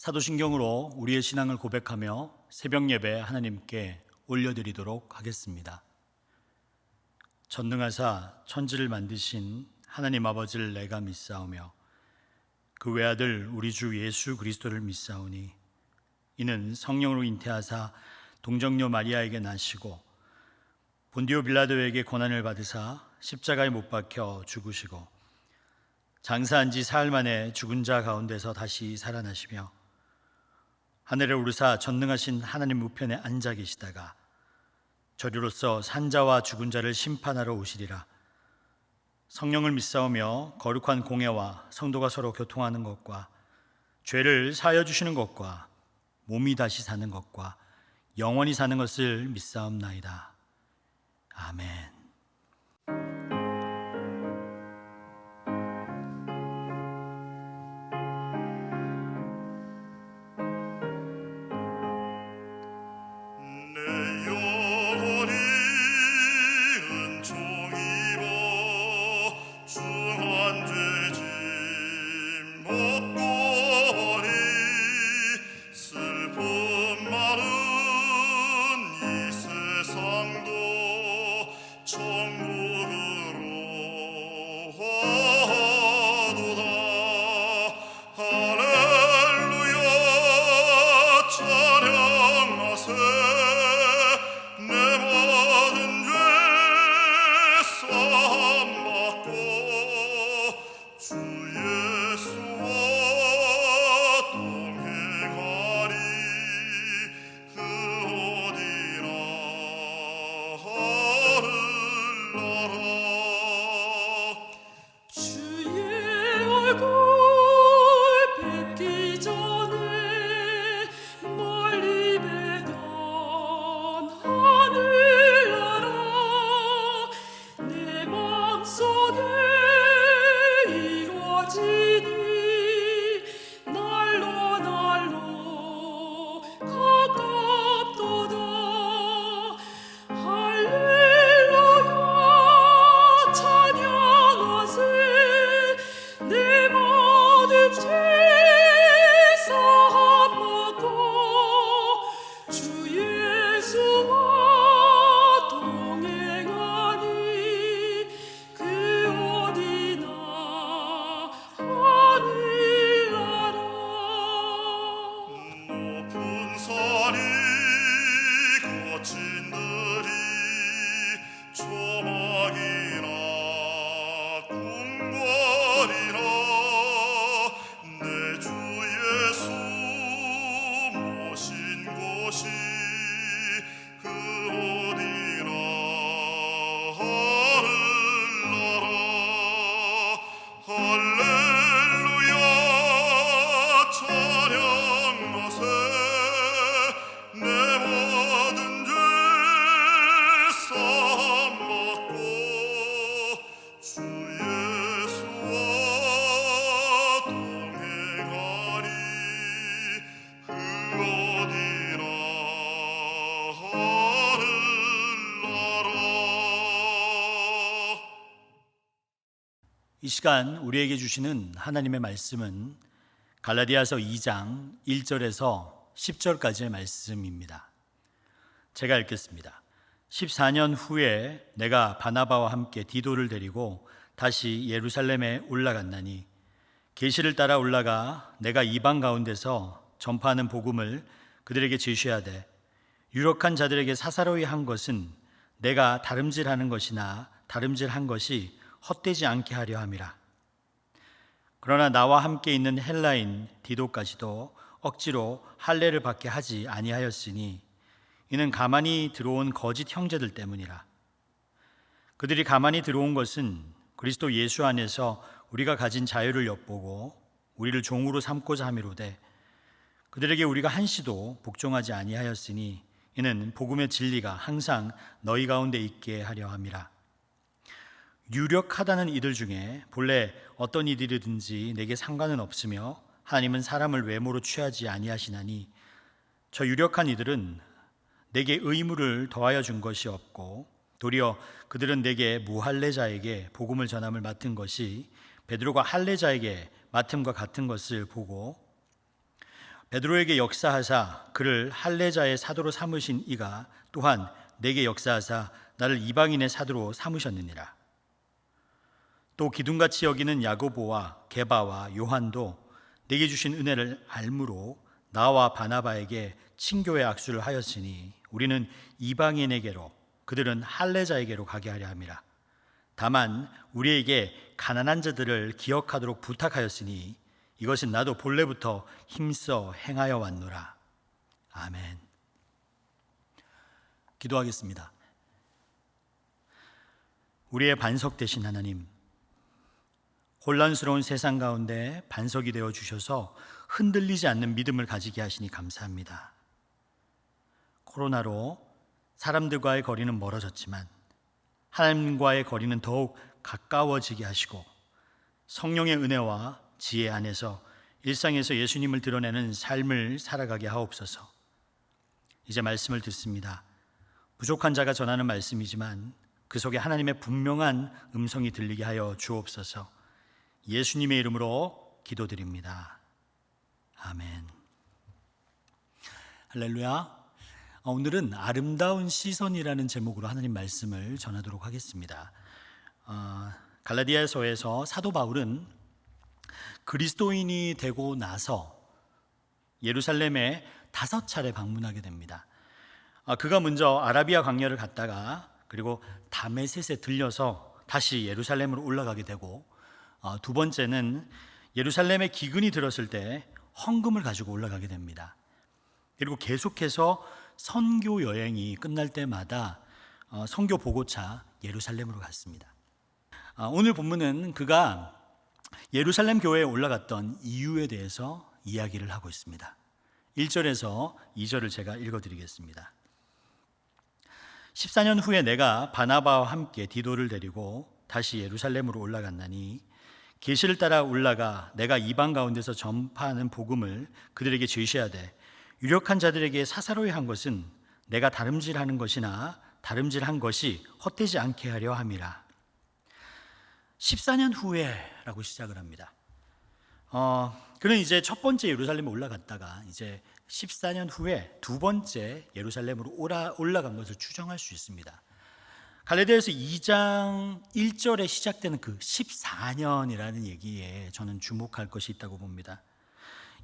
사도신경으로 우리의 신앙을 고백하며 새벽 예배 하나님께 올려드리도록 하겠습니다. 전능하사 천지를 만드신 하나님 아버지를 내가 믿사오며 그 외아들 우리 주 예수 그리스도를 믿사오니 이는 성령으로 잉태하사 동정녀 마리아에게 나시고 본디오 빌라도에게 고난을 받으사 십자가에 못 박혀 죽으시고 장사한 지 사흘 만에 죽은 자 가운데서 다시 살아나시며 하늘에 오르사 전능하신 하나님 우편에 앉아 계시다가 저리로서 산자와 죽은 자를 심판하러 오시리라. 성령을 믿사오며 거룩한 공예와 성도가 서로 교통하는 것과 죄를 사하여 주시는 것과 몸이 다시 사는 것과 영원히 사는 것을 믿사옵나이다. 아멘. 이 시간 우리에게 주시는 하나님의 말씀은 갈라디아서 2장 1절에서 10절까지의 말씀입니다. 제가 읽겠습니다. 14년 후에 내가 바나바와 함께 디도를 데리고 다시 예루살렘에 올라갔나니 계시를 따라 올라가 내가 이방 가운데서 전파하는 복음을 그들에게 제시하되 유력한 자들에게 사사로이 한 것은 내가 다름질하는 것이나 다름질한 것이 헛되지 않게 하려 함이라. 그러나 나와 함께 있는 헬라인 디도까지도 억지로 할례를 받게 하지 아니하였으니 이는 가만히 들어온 거짓 형제들 때문이라. 그들이 가만히 들어온 것은 그리스도 예수 안에서 우리가 가진 자유를 엿보고 우리를 종으로 삼고자 함이로되 그들에게 우리가 한시도 복종하지 아니하였으니 이는 복음의 진리가 항상 너희 가운데 있게 하려 함이라. 유력하다는 이들 중에 본래 어떤 이들이든지 내게 상관은 없으며 하나님은 사람을 외모로 취하지 아니하시나니 저 유력한 이들은 내게 의무를 더하여 준 것이 없고 도리어 그들은 내게 무할례자에게 복음을 전함을 맡은 것이 베드로가 할례자에게 맡음과 같은 것을 보고 베드로에게 역사하사 그를 할례자의 사도로 삼으신 이가 또한 내게 역사하사 나를 이방인의 사도로 삼으셨느니라. 또 기둥같이 여기는 야고보와 게바와 요한도 내게 주신 은혜를 알므로 나와 바나바에게 친교의 악수를 하였으니 우리는 이방인에게로 그들은 할례자에게로 가게 하려 함이라. 다만 우리에게 가난한 자들을 기억하도록 부탁하였으니 이것은 나도 본래부터 힘써 행하여 왔노라. 아멘. 기도하겠습니다. 우리의 반석 되신 하나님, 혼란스러운 세상 가운데 반석이 되어 주셔서 흔들리지 않는 믿음을 가지게 하시니 감사합니다. 코로나로 사람들과의 거리는 멀어졌지만 하나님과의 거리는 더욱 가까워지게 하시고 성령의 은혜와 지혜 안에서 일상에서 예수님을 드러내는 삶을 살아가게 하옵소서. 이제 말씀을 듣습니다. 부족한 자가 전하는 말씀이지만 그 속에 하나님의 분명한 음성이 들리게 하여 주옵소서. 예수님의 이름으로 기도드립니다. 아멘. 할렐루야. 오늘은 아름다운 시선이라는 제목으로 하나님 말씀을 전하도록 하겠습니다. 갈라디아서에서 사도 바울은 그리스도인이 되고 나서 예루살렘에 5차례 방문하게 됩니다. 그가 먼저 아라비아 광야를 갔다가 그리고 다메섹에 들려서 다시 예루살렘으로 올라가게 되고, 두 번째는 예루살렘에 기근이 들었을 때 헌금을 가지고 올라가게 됩니다. 그리고 계속해서 선교 여행이 끝날 때마다 선교 보고차 예루살렘으로 갔습니다. 오늘 본문은 그가 예루살렘 교회에 올라갔던 이유에 대해서 이야기를 하고 있습니다. 1절에서 2절을 제가 읽어드리겠습니다. 14년 후에 내가 바나바와 함께 디도를 데리고 다시 예루살렘으로 올라갔나니 계시를 따라 올라가 내가 이방 가운데서 전파하는 복음을 그들에게 제시하되 유력한 자들에게 사사로이 한 것은 내가 다름질하는 것이나 다름질한 것이 헛되지 않게 하려 함이라. 14년 후에 라고 시작을 합니다. 그는 이제 첫 번째 예루살렘에 올라갔다가 이제 14년 후에 두 번째 예루살렘으로 올라간 것을 추정할 수 있습니다. 갈라디아서 2장 1절에 시작되는 그 14년이라는 얘기에 저는 주목할 것이 있다고 봅니다.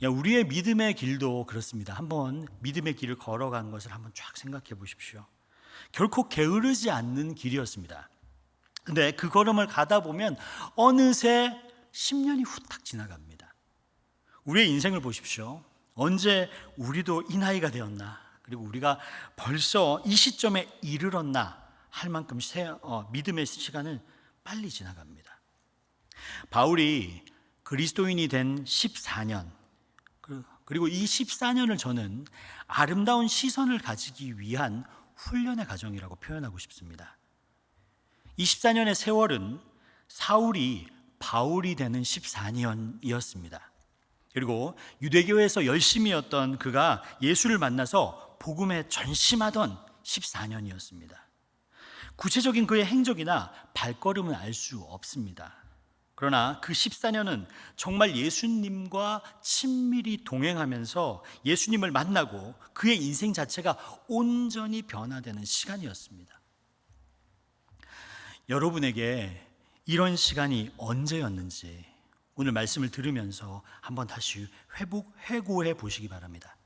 우리의 믿음의 길도 그렇습니다. 한번 믿음의 길을 걸어간 것을 한번 쫙 생각해 보십시오. 결코 게으르지 않는 길이었습니다. 근데 그 걸음을 가다 보면 어느새 10년이 후딱 지나갑니다. 우리의 인생을 보십시오. 언제 우리도 이 나이가 되었나, 그리고 우리가 벌써 이 시점에 이르렀나 할 만큼 믿음의 시간은 빨리 지나갑니다. 바울이 그리스도인이 된 14년, 그리고 이 14년을 저는 아름다운 시선을 가지기 위한 훈련의 과정이라고 표현하고 싶습니다. 이 14년의 세월은 사울이 바울이 되는 14년이었습니다. 그리고 유대교에서 열심히였던 그가 예수를 만나서 복음에 전심하던 14년이었습니다. 구체적인 그의 행적이나 발걸음은 알 수 없습니다. 그러나 그 14년은 정말 예수님과 친밀히 동행하면서 예수님을 만나고 그의 인생 자체가 온전히 변화되는 시간이었습니다. 여러분에게 이런 시간이 언제였는지 오늘 말씀을 들으면서 한번 다시 회고해 보시기 바랍니다.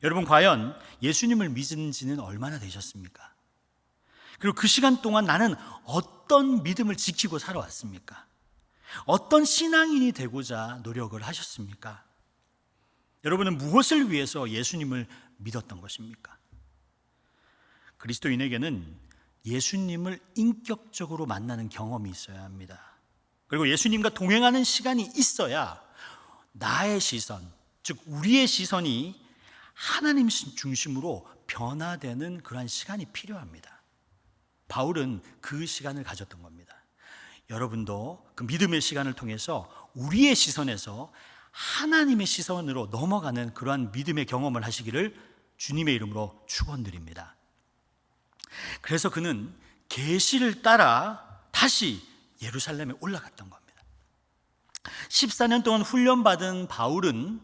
여러분, 과연 예수님을 믿은 지는 얼마나 되셨습니까? 그리고 그 시간 동안 나는 어떤 믿음을 지키고 살아왔습니까? 어떤 신앙인이 되고자 노력을 하셨습니까? 여러분은 무엇을 위해서 예수님을 믿었던 것입니까? 그리스도인에게는 예수님을 인격적으로 만나는 경험이 있어야 합니다. 그리고 예수님과 동행하는 시간이 있어야 나의 시선, 즉 우리의 시선이 하나님 중심으로 변화되는 그러한 시간이 필요합니다. 바울은 그 시간을 가졌던 겁니다. 여러분도 그 믿음의 시간을 통해서 우리의 시선에서 하나님의 시선으로 넘어가는 그러한 믿음의 경험을 하시기를 주님의 이름으로 축원드립니다. 그래서 그는 계시를 따라 다시 예루살렘에 올라갔던 겁니다. 14년 동안 훈련받은 바울은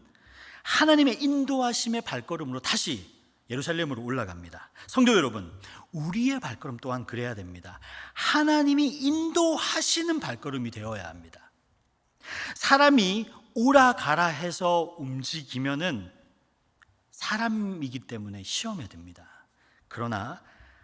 하나님의 인도하심의 발걸음으로 다시 예루살렘으로 올라갑니다. 성도 여러분, 우리의 발걸음 또한 그래야 됩니다. 하나님이 인도하시는 발걸음이 되어야 합니다. 사람이 오라 가라 해서 움직이면은 사람이기 때문에 시험에 듭니다. 그러나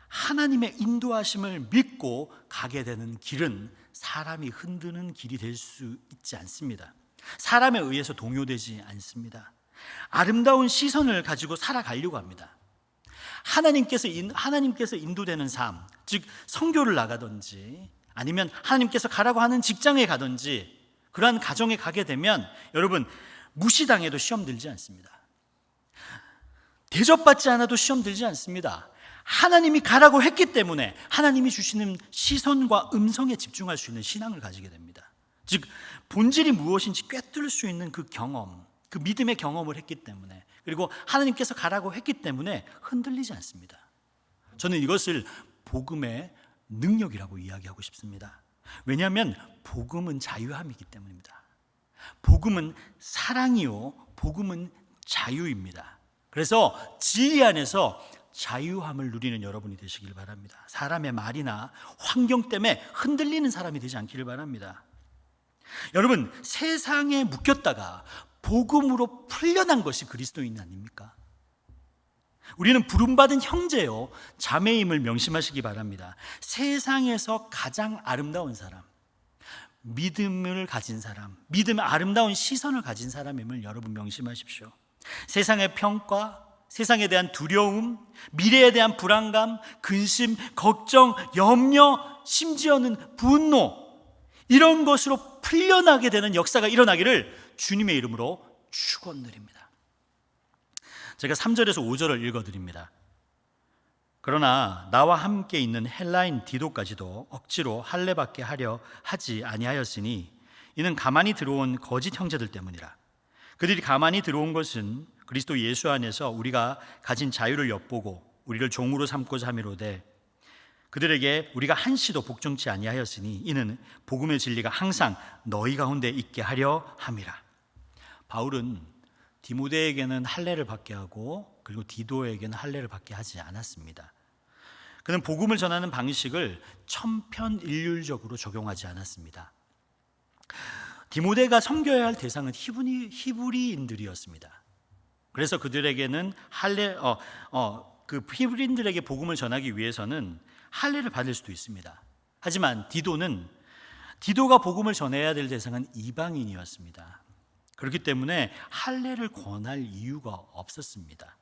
하나님의 인도하심을 믿고 가게 되는 길은 사람이 흔드는 길이 될 수 있지 않습니다. 사람에 의해서 동요되지 않습니다. 아름다운 시선을 가지고 살아가려고 합니다. 하나님께서 인도되는 삶, 즉 선교를 나가든지 아니면 하나님께서 가라고 하는 직장에 가든지 그러한 가정에 가게 되면 여러분, 무시당해도 시험 들지 않습니다. 대접받지 않아도 시험 들지 않습니다. 하나님이 가라고 했기 때문에 하나님이 주시는 시선과 음성에 집중할 수 있는 신앙을 가지게 됩니다. 즉 본질이 무엇인지 꿰뚫을 수 있는 그 경험, 그 믿음의 경험을 했기 때문에, 그리고 하나님께서 가라고 했기 때문에 흔들리지 않습니다. 저는 이것을 복음의 능력이라고 이야기하고 싶습니다. 왜냐하면 복음은 자유함이기 때문입니다. 복음은 사랑이요, 복음은 자유입니다. 그래서 진리 안에서 자유함을 누리는 여러분이 되시길 바랍니다. 사람의 말이나 환경 때문에 흔들리는 사람이 되지 않기를 바랍니다. 여러분, 세상에 묶였다가 복음으로 풀려난 것이 그리스도인 아닙니까? 우리는 부름받은 형제요 자매임을 명심하시기 바랍니다. 세상에서 가장 아름다운 사람, 믿음을 가진 사람, 믿음의 아름다운 시선을 가진 사람임을 여러분 명심하십시오. 세상의 평가, 세상에 대한 두려움, 미래에 대한 불안감, 근심, 걱정, 염려, 심지어는 분노, 이런 것으로 풀려나게 되는 역사가 일어나기를 주님의 이름으로 축원드립니다. 제가 3절에서 5절을 읽어드립니다. 그러나 나와 함께 있는 헬라인 디도까지도 억지로 할례받게 하려 하지 아니하였으니 이는 가만히 들어온 거짓 형제들 때문이라. 그들이 가만히 들어온 것은 그리스도 예수 안에서 우리가 가진 자유를 엿보고 우리를 종으로 삼고자 함이로되 그들에게 우리가 한시도 복종치 아니하였으니 이는 복음의 진리가 항상 너희 가운데 있게 하려 함이라. 바울은 디모데에게는 할례를 받게 하고 그리고 디도에게는 할례를 받게 하지 않았습니다. 그는 복음을 전하는 방식을 천편일률적으로 적용하지 않았습니다. 디모데가 섬겨야 할 대상은 히브리인들이었습니다. 그래서 그들에게는 그 히브리인들에게 복음을 전하기 위해서는 할례를 받을 수도 있습니다. 하지만 디도가 복음을 전해야 될 대상은 이방인이었습니다. 그렇기 때문에 할례를 권할 이유가 없었습니다.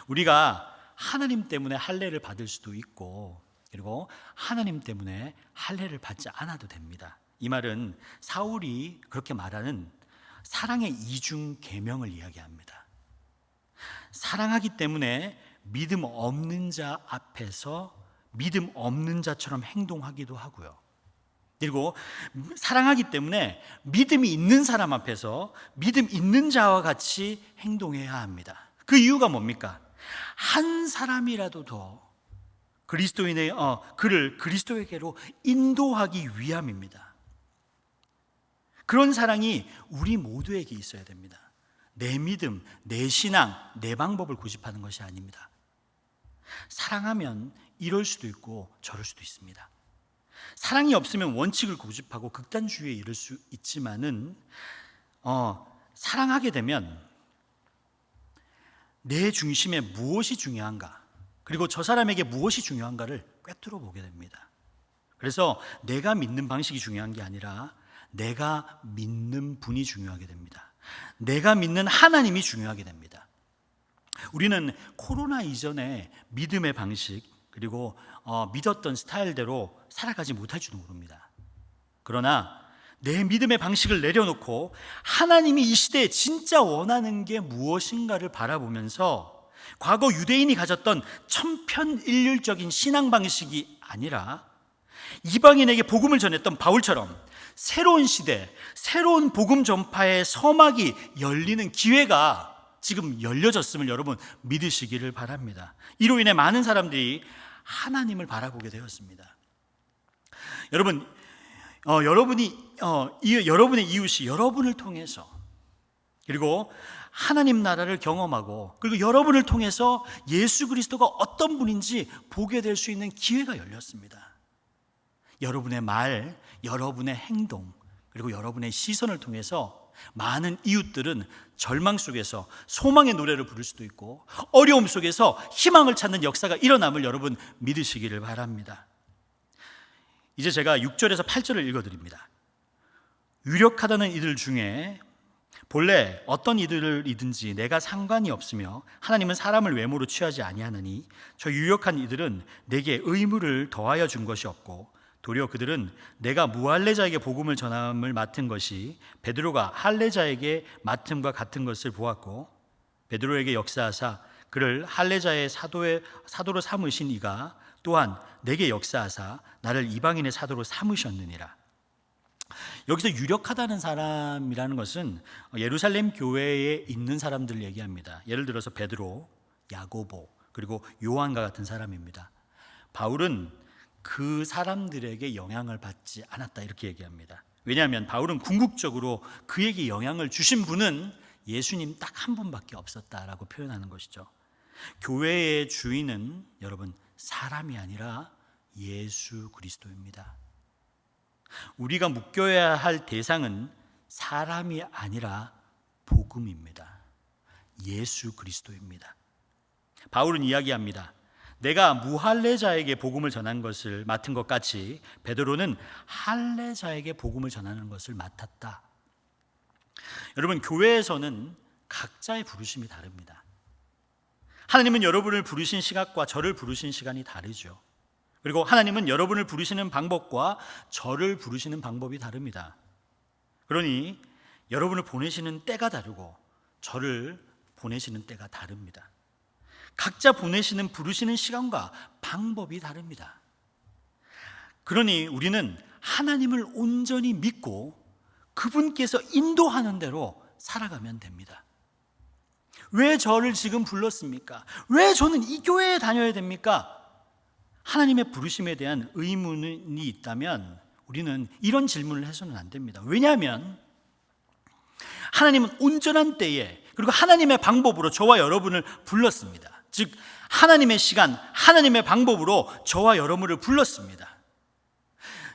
우리가 하나님 때문에 할례를 받을 수도 있고 그리고 하나님 때문에 할례를 받지 않아도 됩니다. 이 말은 사울이 그렇게 말하는 사랑의 이중 계명을 이야기합니다. 사랑하기 때문에 믿음 없는 자 앞에서 믿음 없는 자처럼 행동하기도 하고요. 그리고 사랑하기 때문에 믿음이 있는 사람 앞에서 믿음 있는 자와 같이 행동해야 합니다. 그 이유가 뭡니까? 한 사람이라도 더 그를 그리스도에게로 인도하기 위함입니다. 그런 사랑이 우리 모두에게 있어야 됩니다. 내 믿음, 내 신앙, 내 방법을 고집하는 것이 아닙니다. 사랑하면 이럴 수도 있고 저럴 수도 있습니다. 사랑이 없으면 원칙을 고집하고 극단주의에 이를 수 있지만은 사랑하게 되면 내 중심에 무엇이 중요한가, 그리고 저 사람에게 무엇이 중요한가를 꿰뚫어 보게 됩니다. 그래서 내가 믿는 방식이 중요한 게 아니라 내가 믿는 분이 중요하게 됩니다. 내가 믿는 하나님이 중요하게 됩니다. 우리는 코로나 이전에 믿음의 방식 그리고 믿었던 스타일대로 살아가지 못할지도 모릅니다. 그러나 내 믿음의 방식을 내려놓고 하나님이 이 시대에 진짜 원하는 게 무엇인가를 바라보면서 과거 유대인이 가졌던 천편일률적인 신앙 방식이 아니라 이방인에게 복음을 전했던 바울처럼 새로운 시대, 새로운 복음 전파의 서막이 열리는 기회가 지금 열려졌음을 여러분 믿으시기를 바랍니다. 이로 인해 많은 사람들이 하나님을 바라보게 되었습니다. 여러분의 이웃이 여러분을 통해서 그리고 하나님 나라를 경험하고 그리고 여러분을 통해서 예수 그리스도가 어떤 분인지 보게 될 수 있는 기회가 열렸습니다. 여러분의 말, 여러분의 행동, 그리고 여러분의 시선을 통해서 많은 이웃들은 절망 속에서 소망의 노래를 부를 수도 있고 어려움 속에서 희망을 찾는 역사가 일어남을 여러분 믿으시기를 바랍니다. 이제 제가 6절에서 8절을 읽어드립니다. 유력하다는 이들 중에 본래 어떤 이들이든지 내가 상관이 없으며 하나님은 사람을 외모로 취하지 아니하느니 저 유력한 이들은 내게 의무를 더하여 준 것이 없고 도리어 그들은 내가 무할례자에게 복음을 전함을 맡은 것이 베드로가 할례자에게 맡음과 같은 것을 보았고 베드로에게 역사하사 그를 할례자의 사도로 삼으신 이가 또한 내게 역사하사 나를 이방인의 사도로 삼으셨느니라. 여기서 유력하다는 사람이라는 것은 예루살렘 교회에 있는 사람들을 얘기합니다. 예를 들어서 베드로, 야고보, 그리고 요한과 같은 사람입니다. 바울은 그 사람들에게 영향을 받지 않았다 이렇게 얘기합니다. 왜냐하면 바울은 궁극적으로 그에게 영향을 주신 분은 예수님 딱 한 분밖에 없었다라고 표현하는 것이죠. 교회의 주인은 여러분 사람이 아니라 예수 그리스도입니다. 우리가 묶여야 할 대상은 사람이 아니라 복음입니다. 예수 그리스도입니다. 바울은 이야기합니다. 내가 무할례자에게 복음을 전한 것을 맡은 것 같이 베드로는 할례자에게 복음을 전하는 것을 맡았다. 여러분, 교회에서는 각자의 부르심이 다릅니다. 하나님은 여러분을 부르신 시각과 저를 부르신 시간이 다르죠. 그리고 하나님은 여러분을 부르시는 방법과 저를 부르시는 방법이 다릅니다. 그러니 여러분을 보내시는 때가 다르고 저를 보내시는 때가 다릅니다. 각자 보내시는 부르시는 시간과 방법이 다릅니다. 그러니 우리는 하나님을 온전히 믿고 그분께서 인도하는 대로 살아가면 됩니다. 왜 저를 지금 불렀습니까? 왜 저는 이 교회에 다녀야 됩니까? 하나님의 부르심에 대한 의문이 있다면 우리는 이런 질문을 해서는 안 됩니다. 왜냐하면 하나님은 온전한 때에 그리고 하나님의 방법으로 저와 여러분을 불렀습니다. 즉 하나님의 시간, 하나님의 방법으로 저와 여러분을 불렀습니다.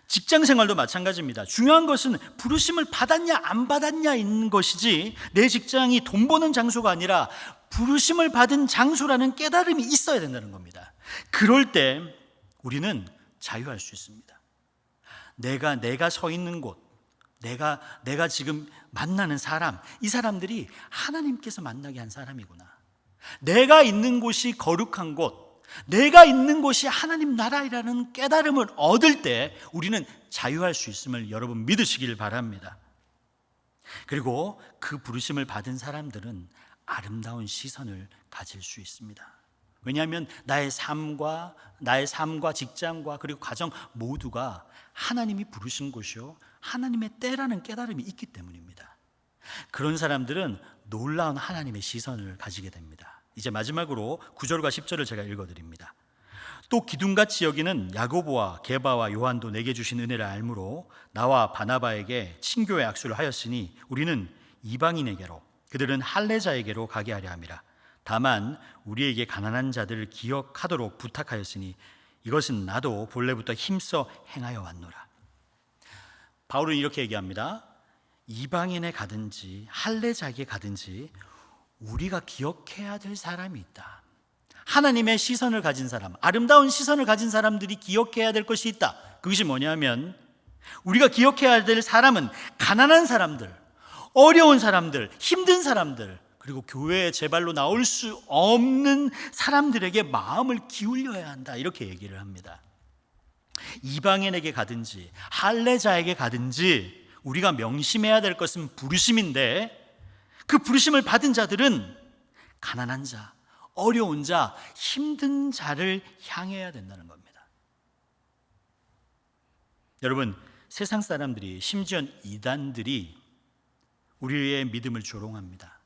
직장 생활도 마찬가지입니다. 중요한 것은 부르심을 받았냐 안 받았냐인 것이지 내 직장이 돈 버는 장소가 아니라 부르심을 받은 장소라는 깨달음이 있어야 된다는 겁니다. 그럴 때 우리는 자유할 수 있습니다. 내가 서 있는 곳, 내가 지금 만나는 사람, 이 사람들이 하나님께서 만나게 한 사람이구나. 내가 있는 곳이 거룩한 곳, 내가 있는 곳이 하나님 나라이라는 깨달음을 얻을 때 우리는 자유할 수 있음을 여러분 믿으시길 바랍니다. 그리고 그 부르심을 받은 사람들은 아름다운 시선을 가질 수 있습니다. 왜냐하면 나의 삶과 직장과 그리고 가정 모두가 하나님이 부르신 곳이요 하나님의 때라는 깨달음이 있기 때문입니다. 그런 사람들은 놀라운 하나님의 시선을 가지게 됩니다. 이제 마지막으로 9절과 10절을 제가 읽어드립니다. 또 기둥같이 여기는 야고보와 게바와 요한도 내게 주신 은혜를 알므로 나와 바나바에게 친교의 악수를 하였으니 우리는 이방인에게로 그들은 할례자에게로 가게 하려 함이라. 다만 우리에게 가난한 자들을 기억하도록 부탁하였으니 이것은 나도 본래부터 힘써 행하여 왔노라. 바울은 이렇게 얘기합니다. 이방인에 가든지 할례자에게 가든지 우리가 기억해야 될 사람이 있다. 하나님의 시선을 가진 사람, 아름다운 시선을 가진 사람들이 기억해야 될 것이 있다. 그것이 뭐냐면 우리가 기억해야 될 사람은 가난한 사람들, 어려운 사람들, 힘든 사람들, 그리고 교회에 제발로 나올 수 없는 사람들에게 마음을 기울여야 한다. 이렇게 얘기를 합니다. 이방인에게 가든지 할례자에게 가든지 우리가 명심해야 될 것은 부르심인데 그 부르심을 받은 자들은 가난한 자, 어려운 자, 힘든 자를 향해야 된다는 겁니다. 여러분, 세상 사람들이 심지어 이단들이 우리의 믿음을 조롱합니다.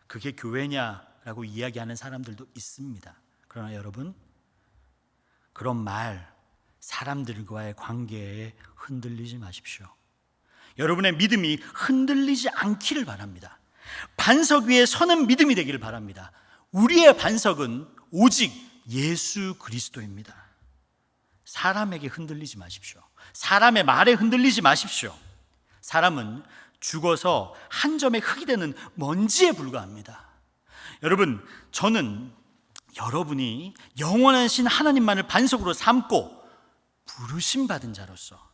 그게 교회냐라고 이야기하는 사람들도 있습니다. 그러나 여러분, 그런 말, 사람들과의 관계에 흔들리지 마십시오. 여러분의 믿음이 흔들리지 않기를 바랍니다. 반석 위에 서는 믿음이 되기를 바랍니다. 우리의 반석은 오직 예수 그리스도입니다. 사람에게 흔들리지 마십시오. 사람의 말에 흔들리지 마십시오. 사람은 죽어서 한 점의 흙이 되는 먼지에 불과합니다. 여러분, 저는 여러분이 영원하신 하나님만을 반석으로 삼고 부르심 받은 자로서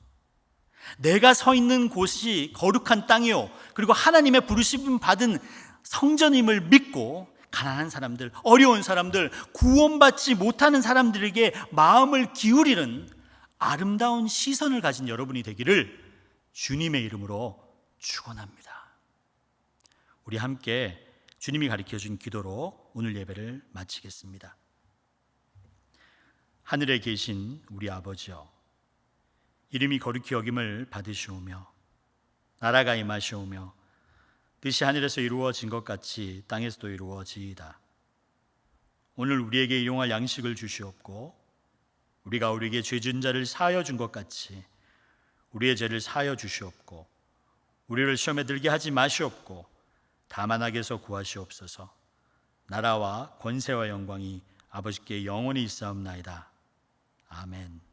내가 서 있는 곳이 거룩한 땅이요, 그리고 하나님의 부르심 받은 성전임을 믿고 가난한 사람들, 어려운 사람들, 구원받지 못하는 사람들에게 마음을 기울이는 아름다운 시선을 가진 여러분이 되기를 주님의 이름으로 축원합니다. 우리 함께 주님이 가르쳐준 기도로 오늘 예배를 마치겠습니다. 하늘에 계신 우리 아버지여, 이름이 거룩히 여김을 받으시오며 나라가 임하시오며 뜻이 하늘에서 이루어진 것 같이 땅에서도 이루어지이다. 오늘 우리에게 일용할 양식을 주시옵고 우리가 우리에게 죄진 자를 사하여 준 것 같이 우리의 죄를 사하여 주시옵고 우리를 시험에 들게 하지 마시옵고 다만 악에서 구하시옵소서. 나라와 권세와 영광이 아버지께 영원히 있사옵나이다. 아멘.